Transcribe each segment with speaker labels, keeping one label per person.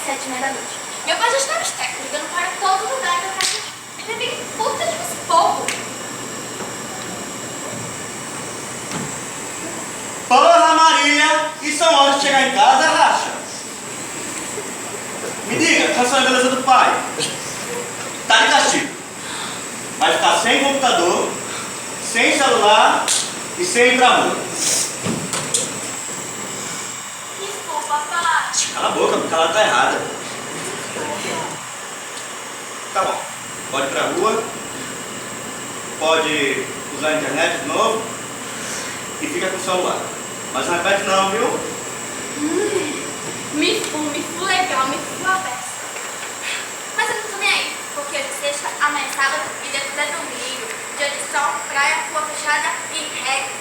Speaker 1: 7h30 da noite. Meu pai já estava histérico, ligando para todo lugar da casa. Ele é bem puta de esse povo.
Speaker 2: Porra, Marília! E são horas de chegar em casa, racha? Me diga, qual é a beleza do pai? Tá de castigo. Vai ficar sem computador, sem celular e sem ir pra rua.
Speaker 1: Desculpa, pai.
Speaker 2: Cala a boca, porque ela tá errada. Tá bom. Pode ir pra rua, pode usar a internet de novo e fica com o celular. Mas não repete não, viu?
Speaker 1: Me fu legal, me fu a beça. Mas eu não tô nem aí, porque hoje é sexta, amanhã é sábado e depois é domingo. Dia de sol, praia, rua fechada e reggae.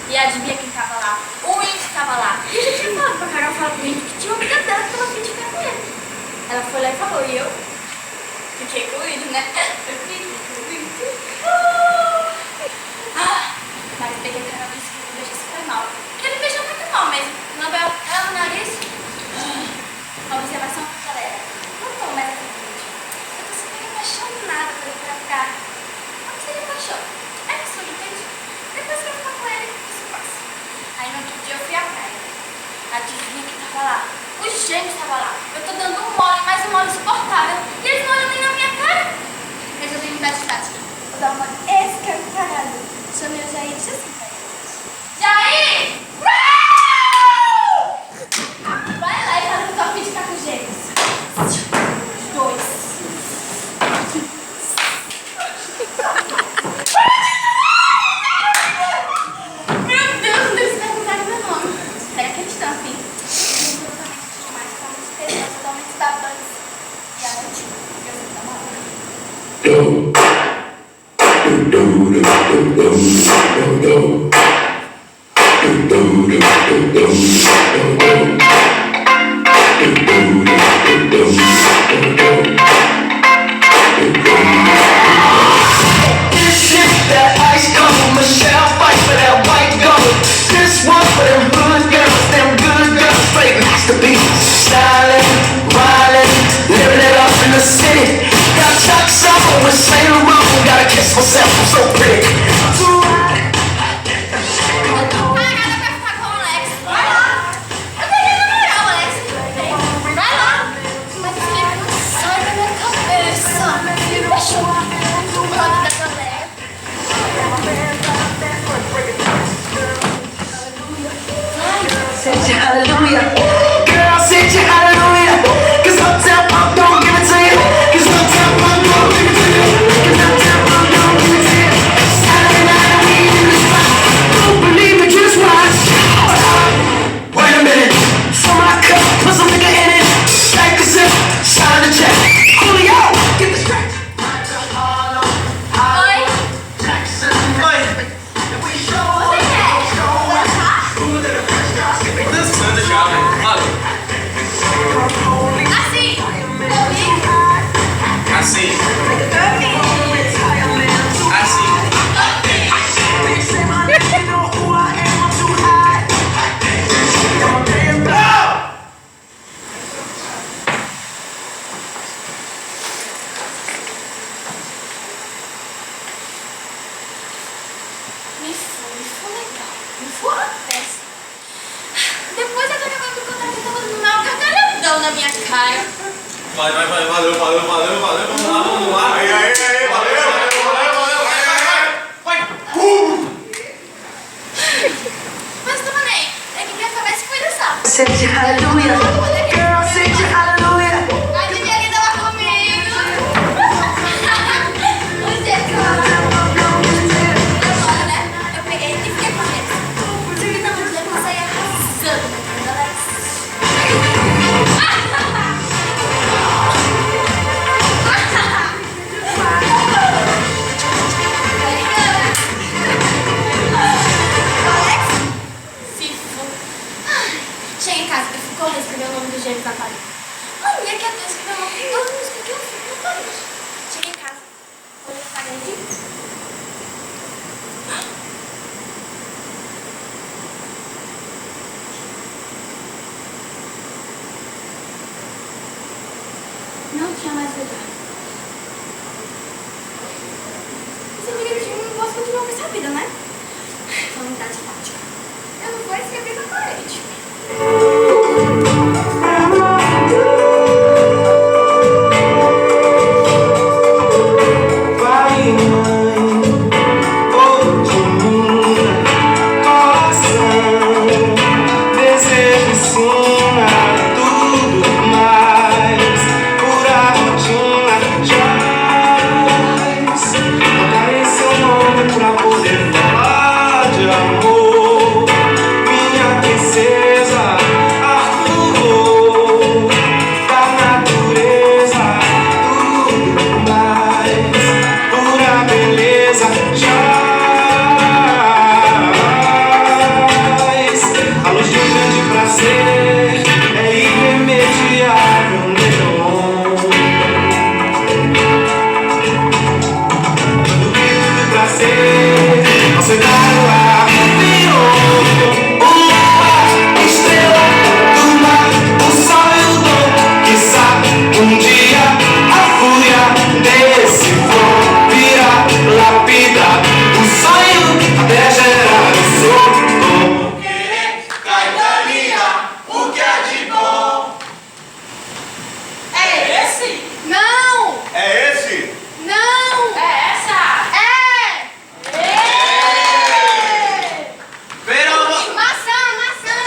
Speaker 1: E adivinha quem tava lá? O Indy tava lá. E a gente tinha falado pra Carol falar pro Indy que tinha uma amiga dela que tava afim de ficar com ele. Ela foi lá e falou, e eu fiquei com o Indy, né? Eu fiquei com o Indy. Mas peguei a Carol e disse que ele beijou super mal. Porque ele beijou muito mal mesmo. Lambeu ela no nariz. Uma observação, galera. Não tô mais aqui com o Indy. Eu tô super apaixonada por ele pra ficar. Não sei de paixão. É isso, entende? Depois que eu ficar com ele, isso passa. Aí no outro dia eu fui à praia. Adivinha quem tava lá? Os gêmeos estavam lá. Eu tô dando um mole, mas um mole insuportável. E eles não olham nem na minha cara. Resolvi mudar de tática. Vou dar uma escancarada. Chamei o Jair e disse assim pra ele. Jair! Vai lá e fala que eu tô a fim de ficar com os gêmeos. Os dois.
Speaker 3: Hallelujah, girl, sit your hallelujah. 'Cause uptown I'm gon' give it to you. 'Cause uptown I'm gon' give it to you. 'Cause uptown I'm gon' give it to you. Saturday night we in the spot. Don't believe me, just watch. Wait a minute, fill my cup, put some nigga in it. Take a sip, sign the check. Julio, get the stretch.
Speaker 1: Oi?
Speaker 2: Assim.
Speaker 1: Me foi legal. Me foi uma festa. Depois eu tô acabando de contar que tava dando mal gargalhadão na minha cara.
Speaker 2: Vai, valeu, vamos lá. Aí, valeu.
Speaker 1: Mas toma nem. É que minha cabeça foi dançar.
Speaker 3: Sit your hallelujah, girl, sit your hallelujah.
Speaker 1: A Didi ali tava comigo. O jeito. Agora, né? Eu peguei e fiquei com ele. Só que não, eu saí arrasando naquela galera. Olha que até escreveu uma toda música que eu fiz no país. Cheguei em casa, olhei pra parede. Não tinha mais lugar. Esse amigo não gosta de novo essa vida, né? Vamos mudar de tática. Eu não vou escrever na parede.
Speaker 3: Pai, mãe, pouco de mim, coração, desejo ensina tudo mais, pura rotina jaz. Cantarei seu nome pra poder falar de amor, minha princesa, Arthur, da natureza, tudo mais, pura beleza jaz. A luz de um grande prazer é irremediável, neon. Quando grito do prazer, ao sentar o ar, virou uma estrela do mar, o sol e o dom, quiçá um dia a fúria desse voo virá lapidar o sonho até gerar o som. Querer cai da linha, o que é de bom?
Speaker 1: É esse? Não!
Speaker 2: É esse?
Speaker 1: Não! É essa? É!
Speaker 2: Verão!
Speaker 1: Maçã, maçã!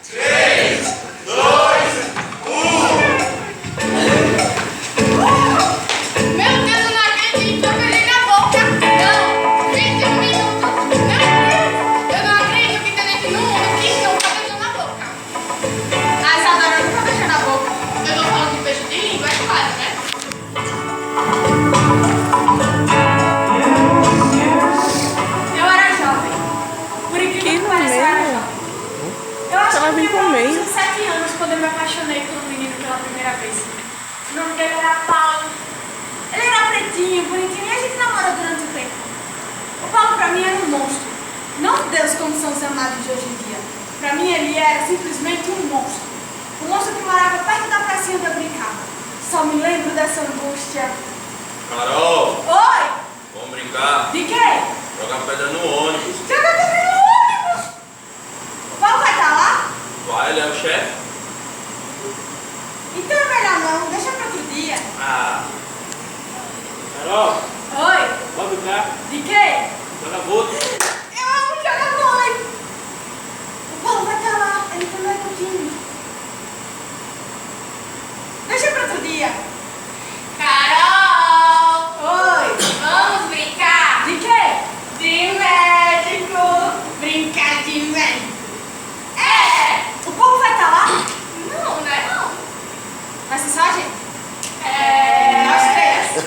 Speaker 2: 10, 3, 2,
Speaker 1: Meu Deus, eu não acredito! Eu beijei na boca! Não! 20 minutos! Meu Deus! Eu não acredito que tem gente no mundo que nunca beijou na boca! A Isadora nunca beijou na boca! Eu tô falando de beijo de língua, é claro, né? Eu era jovem. Por incrível que pareça, eu era jovem. Eu acho que eu tinha uns 7 anos quando eu me apaixonei por um menino pela primeira vez. O nome dele era Paulo. Ele era pretinho, bonitinho e a gente namorou durante um tempo. O Paulo pra mim era um monstro. Não Deus como são os amados de hoje em dia. Pra mim ele era simplesmente um monstro. Um monstro que morava perto da pracinha onde eu brincava. Só me lembro dessa angústia.
Speaker 4: Carol,
Speaker 1: Oi!
Speaker 4: vamos brincar?
Speaker 1: De quê?
Speaker 4: Jogar pedra no ônibus.
Speaker 1: Joga pedra no ônibus! O Paulo vai estar lá?
Speaker 4: Vai, ele é o chefe?
Speaker 1: Então é melhor não, deixa pra outro dia.
Speaker 4: Ah,
Speaker 2: Carol,
Speaker 1: Oi!
Speaker 2: vamos brincar?
Speaker 1: De quê?
Speaker 2: Joga vôlei.
Speaker 1: Eu amo jogar vôlei! O Paulo vai estar lá, ele também é do time. Deixa pra outro dia. Carol! Oi! Vamos brincar? De quê? De médico! Brincar de médico! É! O Paulo vai estar lá? Não, não é não. Vai ser só a gente? É! Nós três!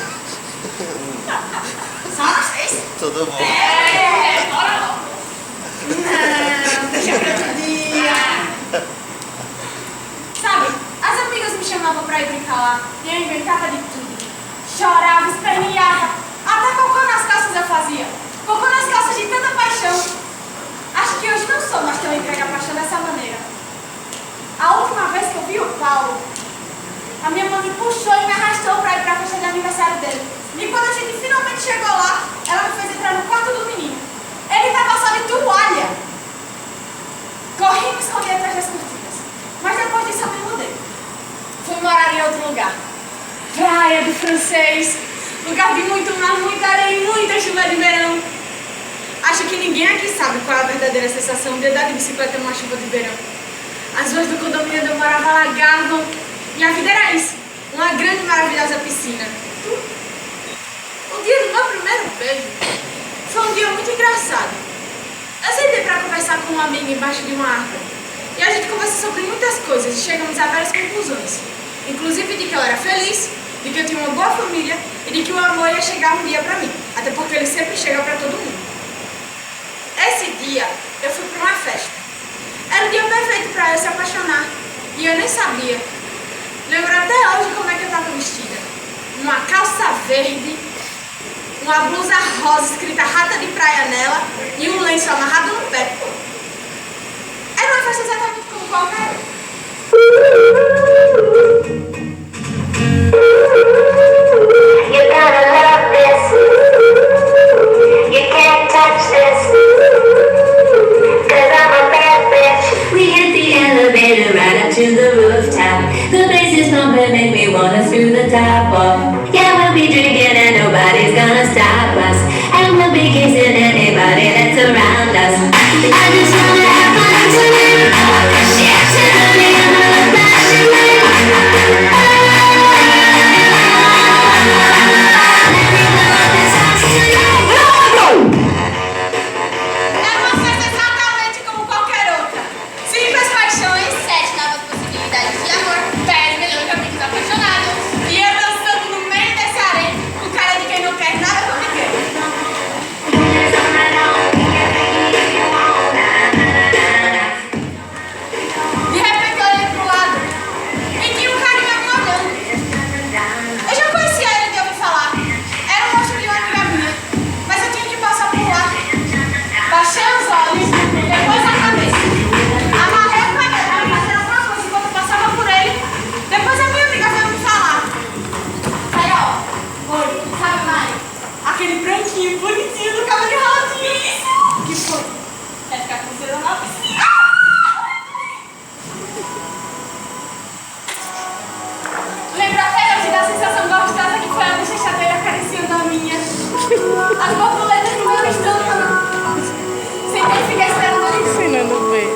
Speaker 1: Só nós três?
Speaker 2: Tudo bom.
Speaker 1: É! Bora logo! Não, deixa pra outro dia! Sabe, as amigas me chamavam pra ir brincar lá e eu inventava de tudo. Chorava, esperneava, até cocô nas calças eu fazia. Cocô nas calças de tanta paixão. Acho que hoje não sou mais tão entregue à paixão dessa maneira. A última vez que eu vi o Paulo, a minha mãe me puxou e me arrastou pra ir pra festa de aniversário dele. E quando a gente finalmente chegou lá, ela me fez entrar no quarto do menino. Ele tava só de toalha. Corri e me escondi atrás das cortinas. Mas depois disso eu me mudei. Fui morar em outro lugar. Praia do Francês. Lugar de muito mar, muita areia e muita chuva de verão. Acho que ninguém aqui sabe qual é a verdadeira sensação de andar de bicicleta numa chuva de verão. As ruas do condomínio onde eu morava alagavam. E a vida era isso. Uma grande e maravilhosa piscina. O dia do meu primeiro beijo foi um dia muito engraçado. Eu sentei pra conversar com uma amiga embaixo de uma árvore. E a gente conversou sobre muitas coisas e chegamos a várias conclusões. Inclusive de que eu era feliz
Speaker 5: de que eu tinha uma boa família e de que o amor ia chegar um dia pra mim, até porque ele sempre chega pra todo mundo. Esse dia, eu fui pra uma festa. Era o dia perfeito pra eu se apaixonar e eu nem sabia. Lembro até hoje como é que eu tava vestida. Uma calça verde, uma blusa rosa escrita Rata de Praia nela e um lenço amarrado no pé. Era uma festa exatamente como qualquer.
Speaker 3: You gotta love this. You can't touch this. 'Cause I'm a bad bitch.
Speaker 6: We hit the elevator right up to the rooftop. The bass is pumping, make me wanna screw the top off. Yeah, we'll be drinking and nobody's gonna stop us. And we'll be kissing anybody that's around us. I just wanna have fun tonight. Shit, tonight, I'm a flashing light.
Speaker 5: Era uma festa exatamente como qualquer outra. Simples paixões,
Speaker 1: 7 novas possibilidades de amor, 10 milhões de amigos apaixonados.
Speaker 5: e eu dançando no meio desse arém com cara de quem não quer nada com ninguém. De repente eu olhei pro lado e tinha um carinha me olhando. Eu já conhecia ele de ouvir falar. Era um moço de uma amiga minha, mas eu tinha que passar por lá. Baixei os olhos, depois a cabeça. Amarrei a canela para fazer alguma coisa enquanto eu passava por ele. Depois a minha amiga veio me falar.
Speaker 1: Carol, oi, sabe mais?
Speaker 5: Aquele branquinho, bonitinho, do cabelo enroladinho. Isso! Que foi?
Speaker 1: Quer ficar com você na piscina?
Speaker 5: Lembro até hoje da sensação gostosa que foi a bochecha dele acariciando a minha. As borboletas no meu estômago. Sentei e fiquei esperando ele.
Speaker 7: Ensinando bem.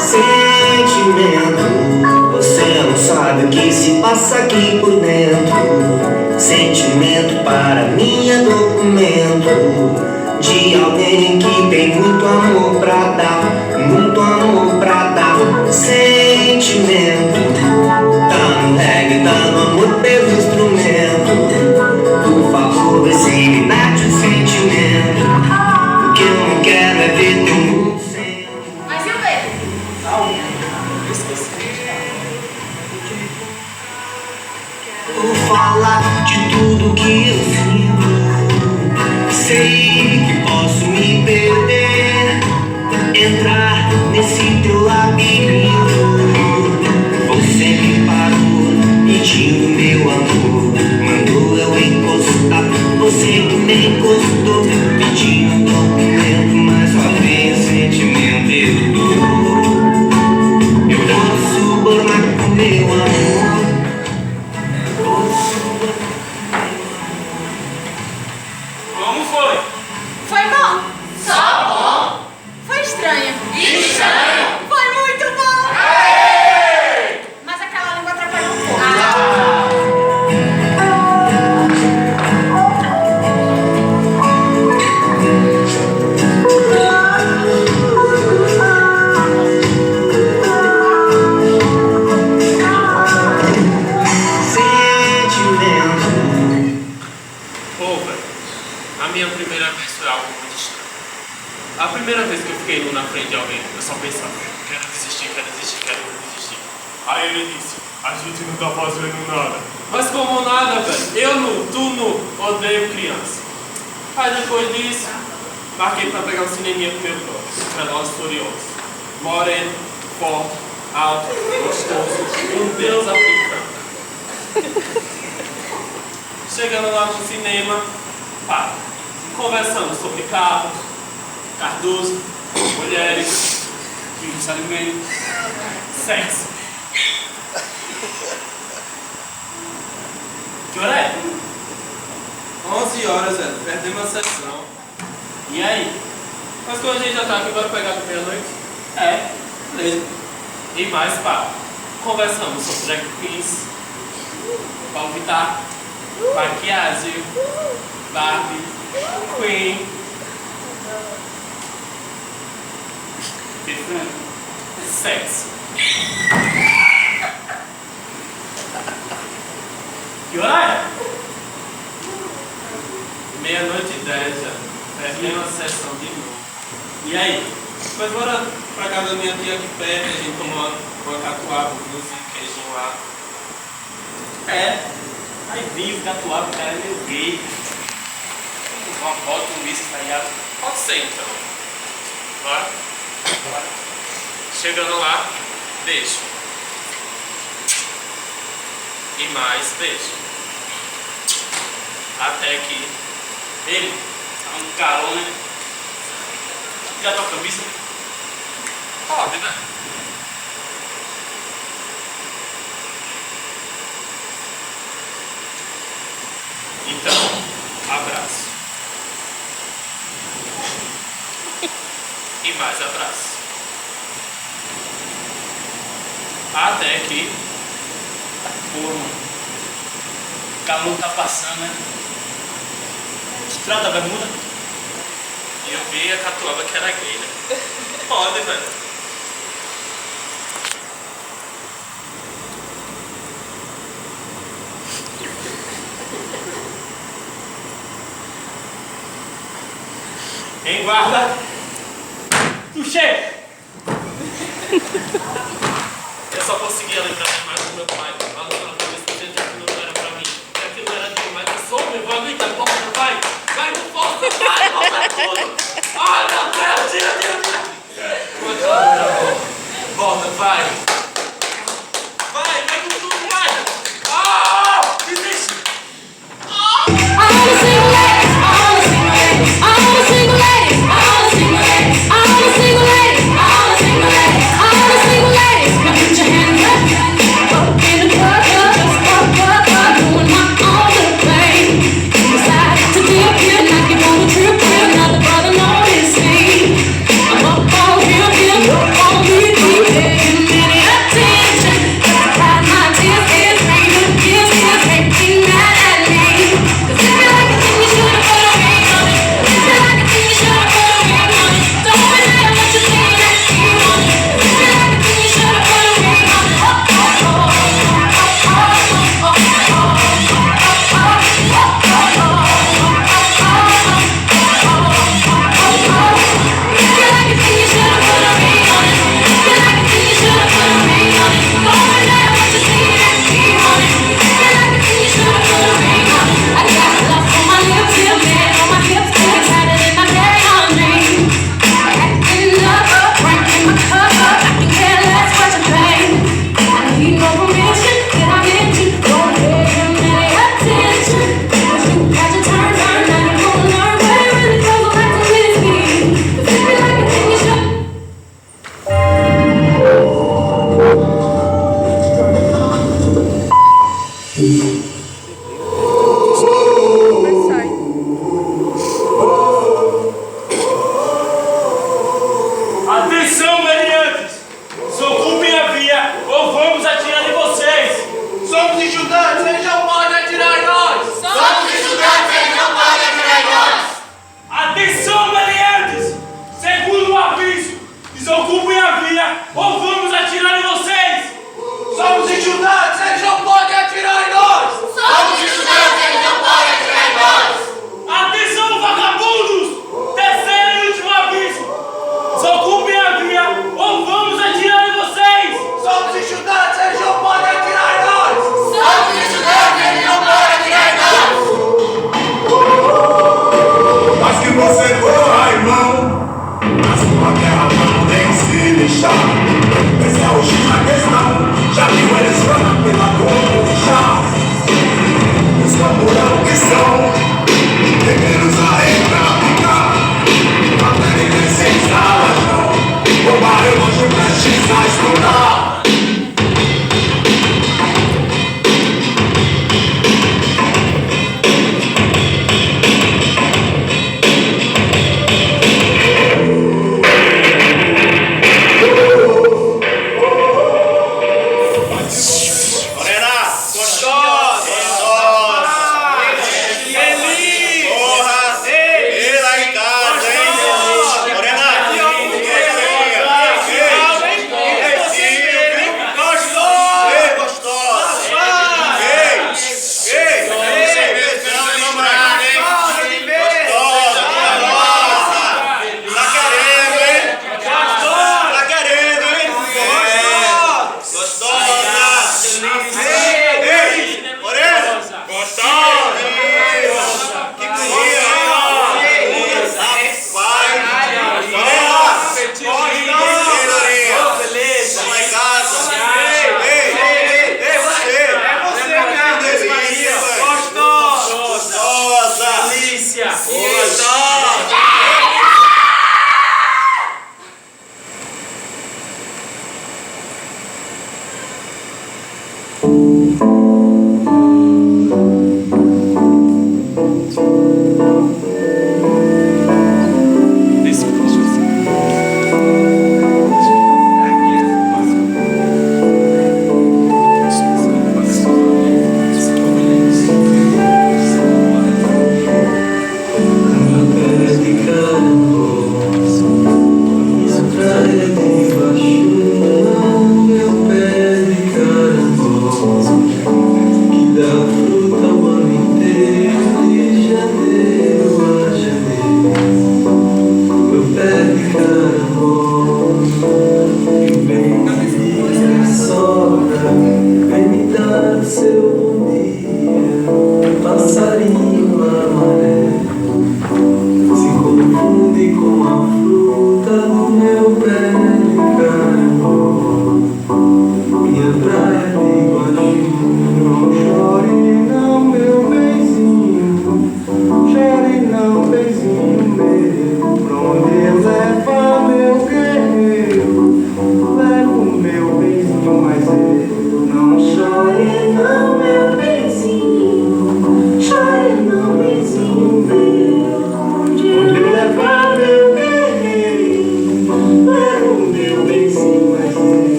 Speaker 3: Sentimento, você não sabe o que se passa aqui por dentro. Sentimento para mim é documento de alguém que tem muito amor pra dar, muito amor pra dar. Sentimento, tá no reggae, tá no amor pelo instrumento. Por favor, vê se me bate o sentimento. O que eu não quero é ver teu mundo sendo.
Speaker 5: Mas e o beijo?
Speaker 3: Vou falar de tudo que eu sinto. Sei que posso me perder, entrar nesse teu labirinto. Você me parou, pedindo meu amor, mandou eu encostar. Você que me encostou, pedindo documento, mas só vem sentimento eu dou. Eu vou subornar com meu amor.
Speaker 4: Como foi?
Speaker 5: Foi bom? Só bom? Foi estranho?
Speaker 1: Estranho!
Speaker 5: Foi muito bom! Mas aquela língua atrapalhou um pouco.
Speaker 4: Pô, velho, a minha primeira vez foi algo muito estranho. A primeira vez que eu fiquei nu na frente de alguém, eu só pensava, quero desistir, quero desistir, quero desistir. Aí ele disse, a gente não tá fazendo nada. Mas como nada, velho? Eu nu, tu nu, odeio criança. Aí depois disso, marquei pra pegar um cineminha com meu próprio, Velozes e Furiosos. Moreno, forte, alto, gostoso, um deus africano. Chegando lá no cinema, pá, conversando sobre carros, Cardoso, mulheres, filhos de alimento, sexo. Que hora é? 11 horas, velho. Perdemos a sessão. E aí? Mas quando a gente já tá aqui, bora pegar pra meia-noite? É, beleza. E mais, pá, conversamos sobre drag queens, Paulo Vittar, maquiagem, Barbie, Queen. Perfeito. Sexo. Que hora? 00:10 já. Termina a sessão de novo.
Speaker 2: E aí?
Speaker 4: Mas bora pra casa da minha tia aqui perto, a gente toma uma catuaba, um queijinho lá.
Speaker 2: É. Aí vivo, catuaba, o cara é meio gay.
Speaker 4: Uma bota, um whisky, tá ligado? Pode ser então. Bora? Bora. Chegando lá, beijo. E mais beijo. Até que
Speaker 2: Ele, tá um carão, né? Já tua camisa?
Speaker 4: pode, né? Então, abraço. E mais abraço. Até que.
Speaker 2: Pô, mano. O calor tá passando, né? Estrada da bermuda?
Speaker 4: E eu vi a catuaba que era gay, né? Pode, velho.
Speaker 2: Hein, guarda? Tu chega!
Speaker 4: Eu só conseguia lembrar mais do meu pai. Falando na cabeça que aquilo não era pra mim. Que aquilo não era demais. Eu sou meu, vou aguentar, volta, vai! Vai, não volta, vai, volta tudo! Ai, meu Deus, tira! Volta, vai! Vai, vai com tudo, vai! Ah! Desiste!
Speaker 2: Atenção, meliantes! Desocupem a via ou vamos atirar em vocês!
Speaker 4: Somos estudantes, eles não podem atirar em nós!
Speaker 1: Somos estudantes, eles não podem atirar em nós!
Speaker 2: Atenção, meliantes! Segundo o aviso, desocupem a via ou vamos atirar em vocês!
Speaker 4: Somos estudantes, eles não podem atirar em nós!
Speaker 1: Somos estudantes, eles não podem atirar em nós!
Speaker 2: Atenção, vagabundos! Terceiro e último aviso! Desocupem a via ou vamos atirar em vocês!
Speaker 4: Somos estudantes, eles não podem atirar em nós!
Speaker 1: Somos estudantes, eles não podem atirar em nós!
Speaker 7: Mas que você corra, irmão, na sua terra não tem se lixar. Essa é a última questão, já viu eles falando pela corrupção.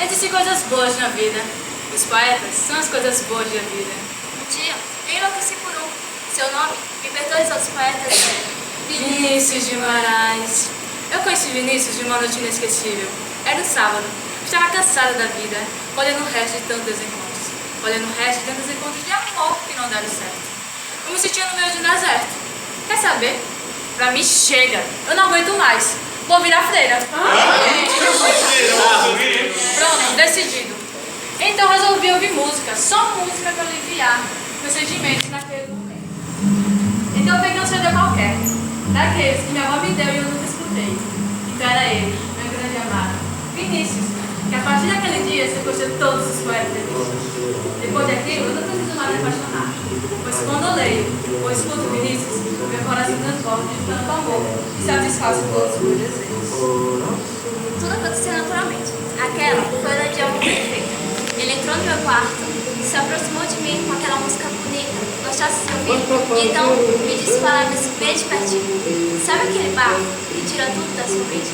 Speaker 1: Existem coisas boas na vida. Os poetas são as coisas boas da vida.
Speaker 8: Um dia, eu enlouqueci por um. Seu nome, libertou os outros poetas,
Speaker 1: Vinícius de Moraes. Eu conheci Vinícius de uma noite inesquecível. Era um sábado. Estava cansada da vida, olhando o resto de tantos desencontros. Olhando o resto de tantos encontros de amor que não deram certo. Eu me sentia no meio de um deserto. Quer saber? Pra mim chega. Eu não aguento mais. Vou virar freira. Pronto, decidido. Então resolvi ouvir música, só música para aliviar meus sentimentos naquele momento. Então eu peguei um CD qualquer, daqueles que minha avó me deu e eu nunca escutei. Então era ele, meu grande amado, Vinícius, que a partir daquele dia se curtiu todos os poetas de Vinícius. Depois daquilo, eu não preciso mais me apaixonar, pois quando eu leio ou escuto Vinícius, meu coração transborda de tanto amor e satisfaz todos os meus desejos.
Speaker 8: Tudo aconteceu naturalmente. Aquela foi a noite de amor perfeita. Ele entrou no meu quarto, se aproximou de mim com aquela música bonita, gostasse de ouvir, e então me disse palavras bem de pertinho. Sabe aquele barco que tira tudo da sua mente?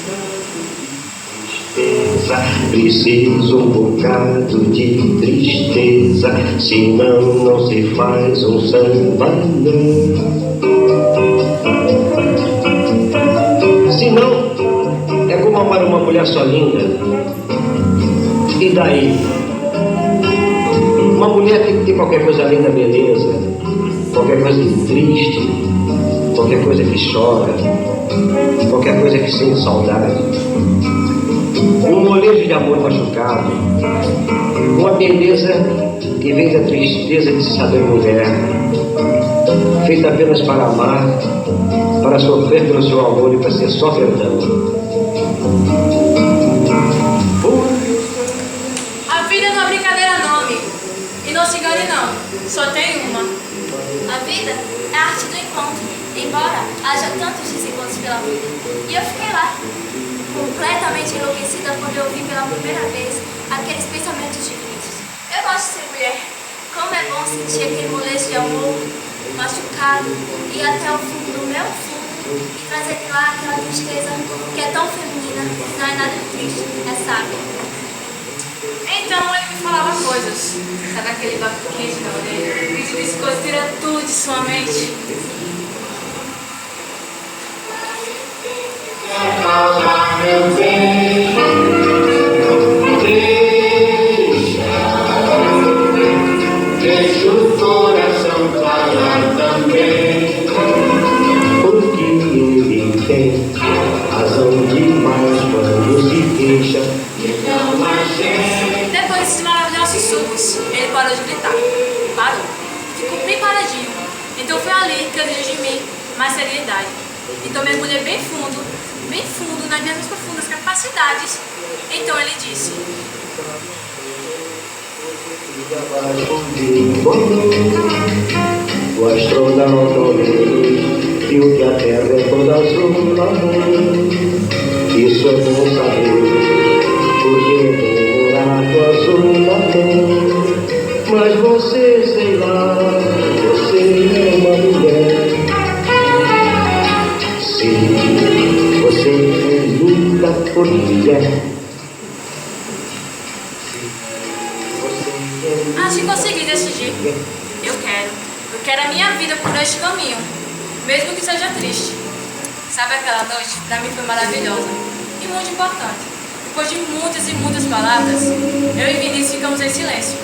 Speaker 9: Preciso um bocado de tristeza, senão não se faz um samba não. Senão é como amar uma mulher só linda. E daí? Uma mulher tem que ter qualquer coisa além da beleza, qualquer coisa de triste, qualquer coisa que chora, qualquer coisa que sente saudade. Um molejo de amor machucado, uma beleza que vem da tristeza de se saber mulher, feita apenas para amar, para sofrer pelo seu amor e para ser só perdão.
Speaker 1: A vida não é brincadeira não, amigo. E não se engane não, só tem uma.
Speaker 8: A vida é a arte do encontro, embora haja tantos desencontros pela vida. E eu fiquei lá, completamente enlouquecida quando eu ouvi pela primeira vez aqueles pensamentos de Vinícius. Eu gosto de ser mulher. Como é bom sentir aquele molejo de amor machucado e até o fundo do meu fundo e trazer de lá aquela tristeza que é tão feminina, não é nada de triste, é sábio.
Speaker 1: Então ele me falava coisas. Sabe aquele bafo quente na orelha? Ele disse coisas, tira tudo de sua mente.
Speaker 9: Meu bem, deixa o coração falar também, porque ele tem razão demais quando se queixa.
Speaker 1: Depois desses maravilhosos sussurros, ele parou de gritar. Parou. Ficou bem paradinho. Então foi ali que eu exigi de mim mais seriedade. Então mergulhei bem fundo, nas minhas mais profundas capacidades. Então ele disse:
Speaker 9: O astronauta viu que a Terra é toda azul, amor. Isso é bom saber, porque dourado azul, amor. Mas você, sei lá, você é uma mulher. Sim, você é linda por mulher.
Speaker 1: Assim consegui decidir. Eu quero a minha vida por este caminho, mesmo que seja triste. Sabe aquela noite? Pra mim foi maravilhosa e muito importante. Depois de muitas e muitas palavras, eu e Vinícius ficamos em silêncio.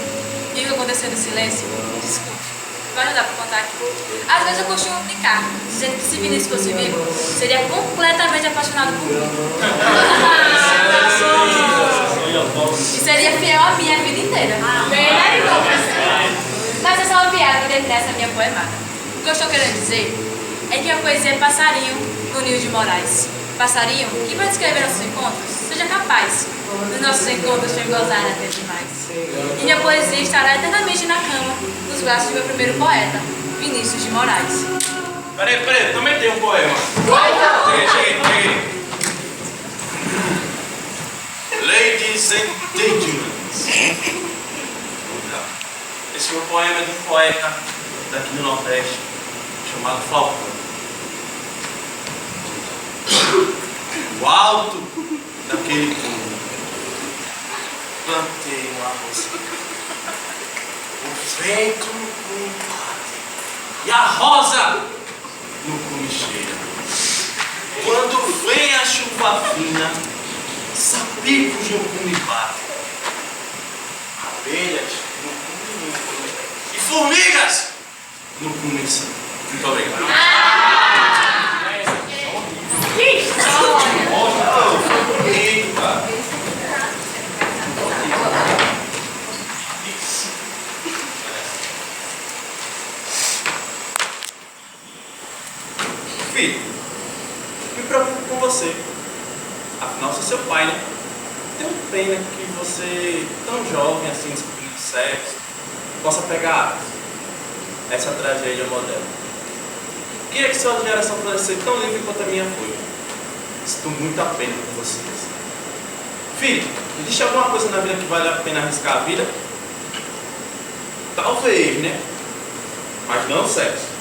Speaker 1: E o que aconteceu no silêncio? Desculpe, mas não dá pra contar aqui. Às vezes eu costumo brincar, dizendo que se Vinícius fosse vivo, seria completamente apaixonado por mim. E seria fiel a mim a vida inteira. Mas é só uma piada que depressa a minha poemada. O que eu estou querendo dizer é que a poesia é passarinho do Nil de Moraes. Passarinho que, para descrever nossos encontros, seja capaz dos nossos encontros de gozar até demais. E minha poesia estará eternamente na cama, nos braços do meu primeiro poeta, Vinícius de Moraes.
Speaker 4: Peraí, também tem um poema. Cheguei. Ladies and gentlemen. Esse meu poema é de um poeta daqui do Nordeste, chamado Falcão. O alto daquele túmulo, você. O vento no cume bate e a rosa no cume cheira. Quando vem a chuva fina, sapicos no cume batem. Abelhas no cume entram e formigas no cume são. Muito obrigado. Filho, me preocupo com você. Afinal, sou seu pai, né? Tenho pena que você, tão jovem assim, descobrindo sexo, possa pegar armas. Essa é a tragédia moderna. Queria que sua geração pudesse ser tão livre quanto a minha foi. Sinto muita pena com vocês. Filho, existe alguma coisa na vida que vale a pena arriscar a vida? Talvez, né? Mas não sexo.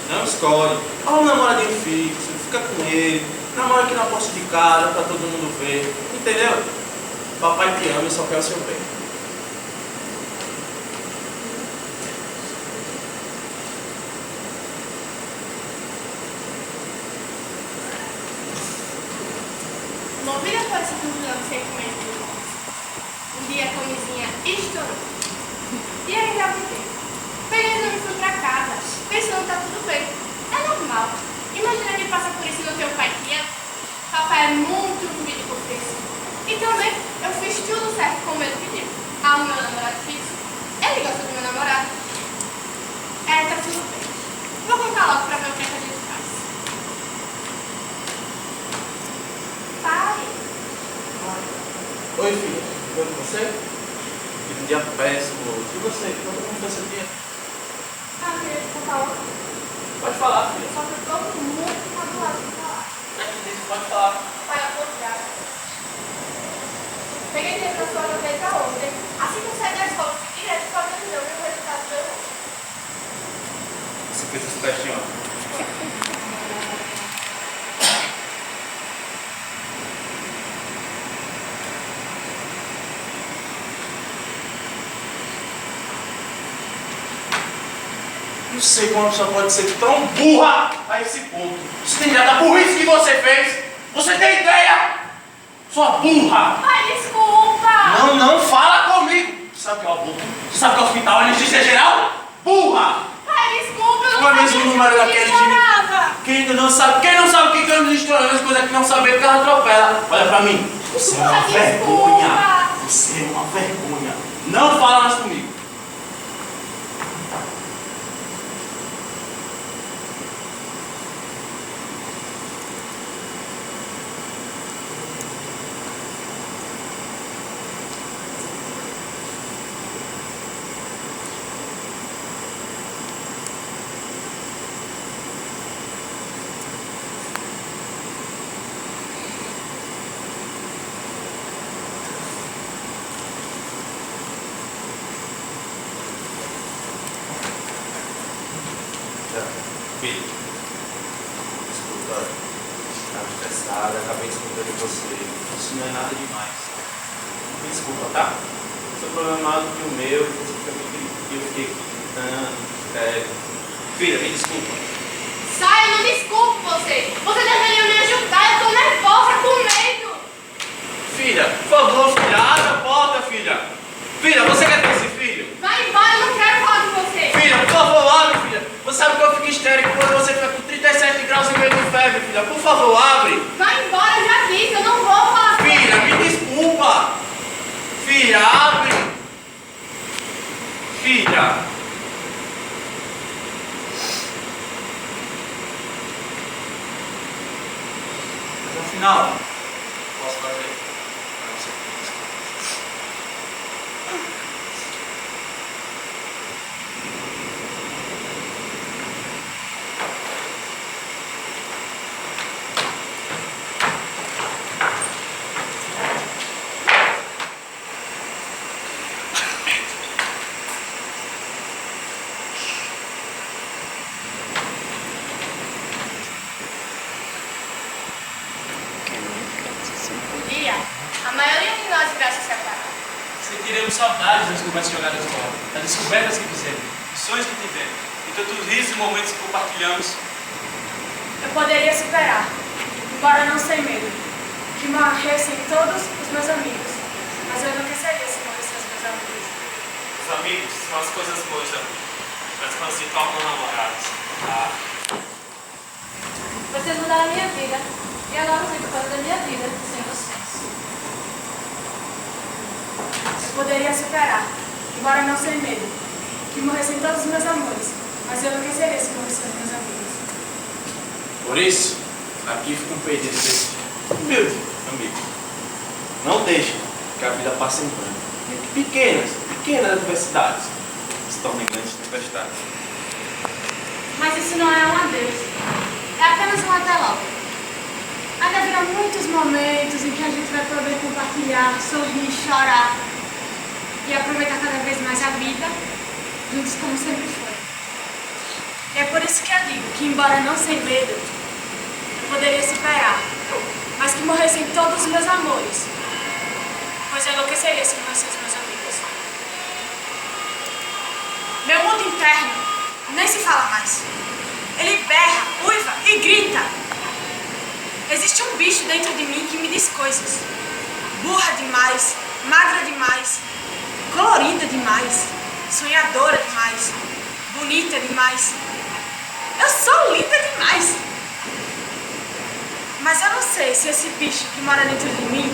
Speaker 4: Não escolhe. Olha um namoradinho fixo, fica com ele. Namora aqui na posse de cara pra todo mundo ver. Entendeu? Papai te ama e só quer o seu bem.
Speaker 1: Movida por essa confusão de sentimentos de irmãos, um dia a camisinha estourou. E aí engravidei. Peguei o exame e fui pra casa, pensando que tá tudo bem. É normal. Imagina que passa por isso no teu pai tia. Papai é muito humilde por isso. E também eu fiz tudo certo como ele pediu. Amo meu namorado fixo. Ele gosta do meu namorado. Tá tudo bem. Vou contar logo pra ver o que é que a gente faz. Pai.
Speaker 4: Oi, filha. Tudo bem com você? Tive um dia péssimo hoje. E você? Como foi seu dia?
Speaker 1: Queria te contar logo.
Speaker 4: Pode falar, filha.
Speaker 1: Só que eu tô muito magoada de falar.
Speaker 4: Pode falar.
Speaker 1: Pai, eu tô grávida. Peguei dinheiro pra sua gravidez pra ontem. Assim que eu saí da escola, fui direto pra ver o resultado deu hoje.
Speaker 2: Você fez esse teste ontem.
Speaker 4: Não sei como a pessoa pode ser tão burra a esse ponto. Você tem ideia da burrice que você fez? Você tem ideia? Sua burra!
Speaker 1: Pai, desculpa!
Speaker 4: Não fala comigo! Você sabe o que é o aborto? Você sabe o que é o hospital anestesia geral? Burra!
Speaker 1: Pai, desculpa, eu não
Speaker 4: Uma vez
Speaker 1: sabia
Speaker 4: o número
Speaker 1: que
Speaker 4: daquele de...
Speaker 1: chorava.
Speaker 4: Quem não sabe o que eu estourando as coisas que não sabe, o cara atropela. Olha pra mim. Você é uma vergonha. Você é uma vergonha. Não fala mais comigo. Filho, desculpa, estava estressada, acabei descontando você. Isso não é nada demais. Me desculpa, tá? Seu problema é maior do que o meu, você fica eu fiquei aqui gritando, sério. Filha, me desculpa.
Speaker 1: Sai, eu não desculpo você. Você deveria me ajudar, eu tô nervosa, com medo.
Speaker 4: Filha, por favor, filha, abre a porta, filha. Filha, você quer ter esse filho?
Speaker 1: Vai embora, eu não quero falar com você.
Speaker 4: Filha, por favor, abre, filha. Você sabe que eu fico histérico quando você fica com 37 graus e meio de febre, filha. Por favor, abre.
Speaker 1: Vai embora, eu já disse, eu não vou falar com você.
Speaker 4: Filha, me desculpa. Filha, abre. Filha. Mas afinal, posso fazer pra você.
Speaker 10: sentiremos saudades das curvas jogadas fora, das descobertas que fizemos, dos sonhos que tivemos, e todos os risos e momentos que compartilhamos.
Speaker 5: Eu poderia superar, embora não sem medo, que morressem todos os meus amigos. Mas eu enlouqueceria se morressem os meus amigos.
Speaker 4: Os amigos são as coisas boas da vida, mas quando se tornam namorados.
Speaker 1: Vocês mudaram a minha vida. E agora não sei o que fazer da minha vida sem vocês.
Speaker 5: Eu poderia superar, embora não sem medo, que morressem todos os meus amores. Mas eu enlouqueceria se morressem os meus amigos.
Speaker 4: Por isso, aqui fica um pedido desse humilde amigo. Não deixe que a vida passe em branco. Pequenas adversidades se tornem grandes tempestades.
Speaker 5: Mas isso não é um adeus.
Speaker 1: É apenas um até logo.
Speaker 5: Ainda virão muitos momentos em que a gente vai poder compartilhar, sorrir, chorar e aproveitar cada vez mais a vida, juntos como sempre foi. E é por isso que eu digo que, embora não sem medo, eu poderia superar, mas que morressem todos os meus amores, pois eu enlouqueceria se morressem os meus amigos. Meu mundo interno nem se fala mais. Ele berra, uiva e grita. Existe um bicho dentro de mim que me diz coisas. Burra demais, magra demais, colorida demais, sonhadora demais, bonita demais. Eu sou linda demais. Mas eu não sei se esse bicho que mora dentro de mim